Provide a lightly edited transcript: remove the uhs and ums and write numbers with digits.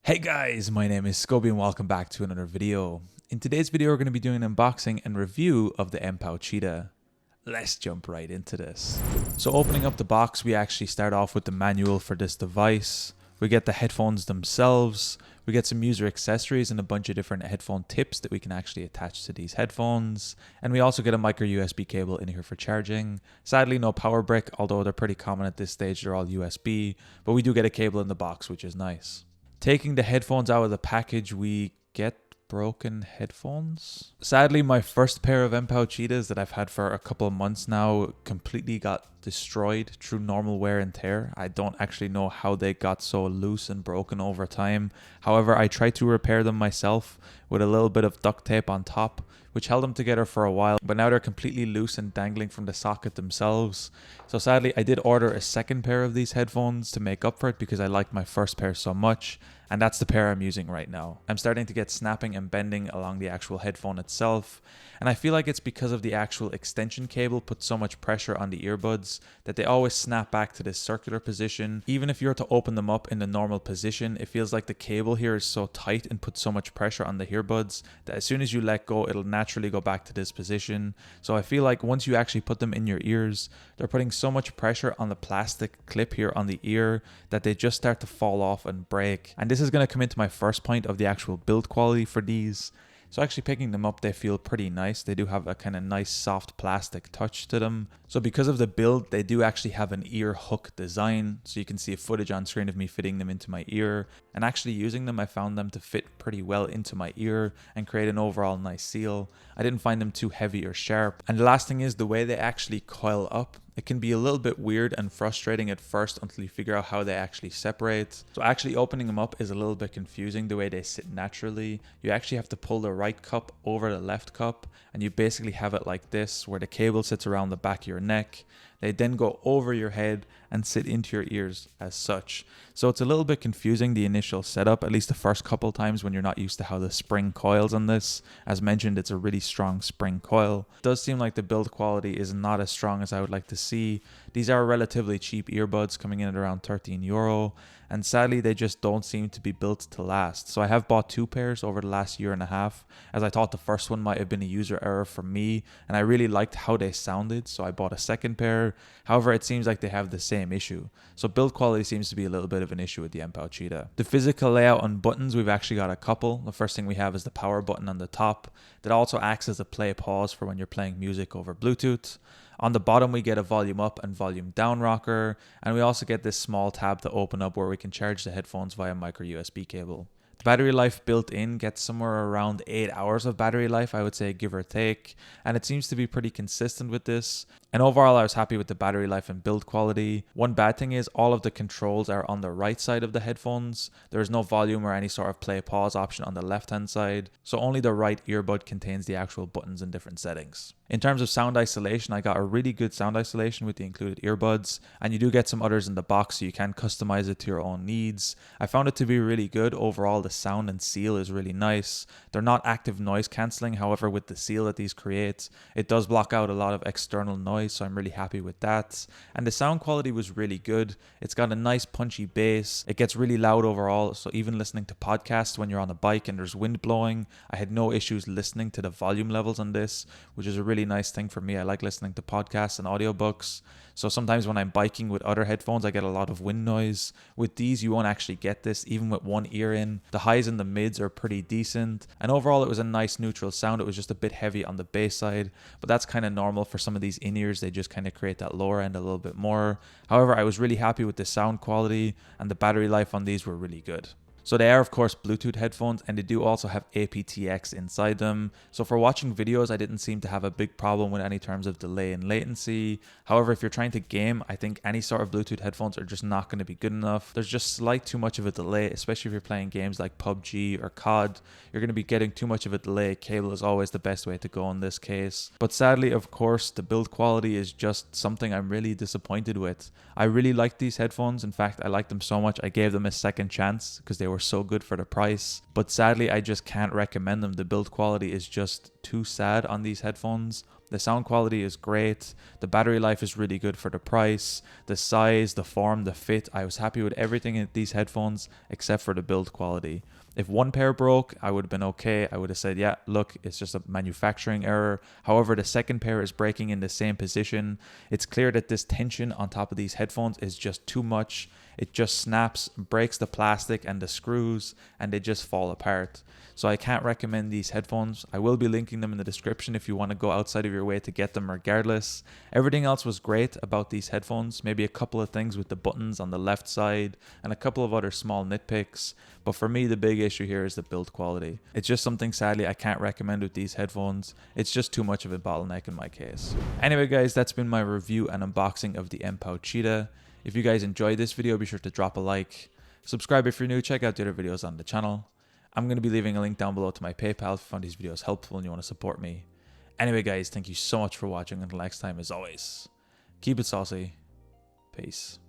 Hey guys, my name is Scoby and welcome back to another video. In today's video, we're going to be doing an unboxing and review of the MPow Cheetah. Let's jump right into this. So opening up the box, we actually start off with the manual for this device. We get the headphones themselves. We get some user accessories and a bunch of different headphone tips that we can actually attach to these headphones. And we also get a micro USB cable in here for charging. Sadly, no power brick, although they're pretty common at this stage. They're all USB, but we do get a cable in the box, which is nice. Taking the headphones out of the package, we get broken headphones. Sadly, my first pair of MPow Cheetahs that I've had for a couple of months now completely got destroyed through normal wear and tear. I don't actually know how they got so loose and broken over time. However, I tried to repair them myself with a little bit of duct tape on top, which held them together for a while, but now they're completely loose and dangling from the socket themselves. So sadly, I did order a second pair of these headphones to make up for it because I liked my first pair so much, and that's the pair I'm using right now. I'm starting to get snapping and bending along the actual headphone itself, and I feel like it's because of the actual extension cable put so much pressure on the earbuds that they always snap back to this circular position. Even if you were to open them up in the normal position, it feels like the cable here is so tight and puts so much pressure on the earbuds that as soon as you let go, it'll naturally go back to this position. So I feel like once you actually put them in your ears, they're putting so much pressure on the plastic clip here on the ear that they just start to fall off and break. And this is going to come into my first point of the actual build quality for these. So actually picking them up, they feel pretty nice. They do have a kind of nice soft plastic touch to them. So because of the build, they do actually have an ear hook design. So you can see a footage on screen of me fitting them into my ear. And actually using them, I found them to fit pretty well into my ear and create an overall nice seal. I didn't find them too heavy or sharp. And the last thing is the way they actually coil up. It can be a little bit weird and frustrating at first until you figure out how they actually separate. So actually opening them up is a little bit confusing the way they sit naturally. You actually have to pull the right cup over the left cup, and you basically have it like this where the cable sits around the back of your neck. They then go over your head and sit into your ears as such. So it's a little bit confusing, the initial setup, at least the first couple times when you're not used to how the spring coils on this. As mentioned, it's a really strong spring coil. It does seem like the build quality is not as strong as I would like to see. These are relatively cheap earbuds coming in at around €13, and sadly they just don't seem to be built to last. So I have bought two pairs over the last year and a half, as I thought the first one might have been a user error for me, and I really liked how they sounded, so I bought a second pair. However, it seems like they have the same issue. So build quality seems to be a little bit of an issue with the MPow Cheetah. The physical layout on buttons, we've actually got a couple. The first thing we have is the power button on the top that also acts as a play pause for when you're playing music over Bluetooth. On the bottom, we get a volume up and volume down rocker, and we also get this small tab to open up where we can charge the headphones via micro USB cable. The battery life built in gets somewhere around 8 hours of battery life, I would say, give or take, and it seems to be pretty consistent with this. And overall, I was happy with the battery life and build quality. One bad thing is all of the controls are on the right side of the headphones. There is no volume or any sort of play pause option on the left hand side, so only the right earbud contains the actual buttons in different settings. In terms of sound isolation, I got a really good sound isolation with the included earbuds, and you do get some others in the box so you can customize it to your own needs. I found it to be really good. Overall, the sound and seal is really nice. They're not active noise cancelling, however with the seal that these create, it does block out a lot of external noise, so I'm really happy with that. And the sound quality was really good. It's got a nice punchy bass. It gets really loud overall, so even listening to podcasts when you're on a bike and there's wind blowing, I had no issues listening to the volume levels on this, which is a really nice thing for me. I like listening to podcasts and audiobooks. So sometimes when I'm biking with other headphones, I get a lot of wind noise. With these, you won't actually get this, even with one ear in. The highs and the mids are pretty decent. And overall, it was a nice neutral sound. It was just a bit heavy on the bass side, but that's kind of normal for some of these in-ears. They just kind of create that lower end a little bit more. However, I was really happy with the sound quality, and the battery life on these were really good. So they are of course Bluetooth headphones, and they do also have aptX inside them. So for watching videos, I didn't seem to have a big problem with any terms of delay and latency. However, if you're trying to game, I think any sort of Bluetooth headphones are just not going to be good enough. There's just slight too much of a delay, especially if you're playing games like PUBG or COD. You're going to be getting too much of a delay. Cable is always the best way to go in this case. But sadly, of course, the build quality is just something I'm really disappointed with. I really like these headphones. In fact, I like them so much I gave them a second chance because they were so good for the price, but sadly I just can't recommend them. The build quality is just too sad on these headphones. The sound quality is great. The battery life is really good for the price. The size, the form, the fit. I was happy with everything in these headphones except for the build quality. If one pair broke, I would have been okay. I would have said, yeah, look, it's just a manufacturing error. However, the second pair is breaking in the same position. It's clear that this tension on top of these headphones is just too much. It just snaps, breaks the plastic and the screws, and they just fall apart. So I can't recommend these headphones. I will be linking them in the description if you want to go outside of your way to get them regardless. Everything else was great about these headphones. Maybe a couple of things with the buttons on the left side and a couple of other small nitpicks. But for me, the big issue here is the build quality. It's just something sadly I can't recommend with these headphones. It's just too much of a bottleneck in my case. Anyway guys, that's been my review and unboxing of the MPow Cheetah. If you guys enjoyed this video, be sure to drop a like. Subscribe if you're new, check out the other videos on the channel. I'm going to be leaving a link down below to my PayPal if you found these videos helpful and you want to support me. Anyway guys, thank you so much for watching. Until next time, as always, keep it saucy. Peace.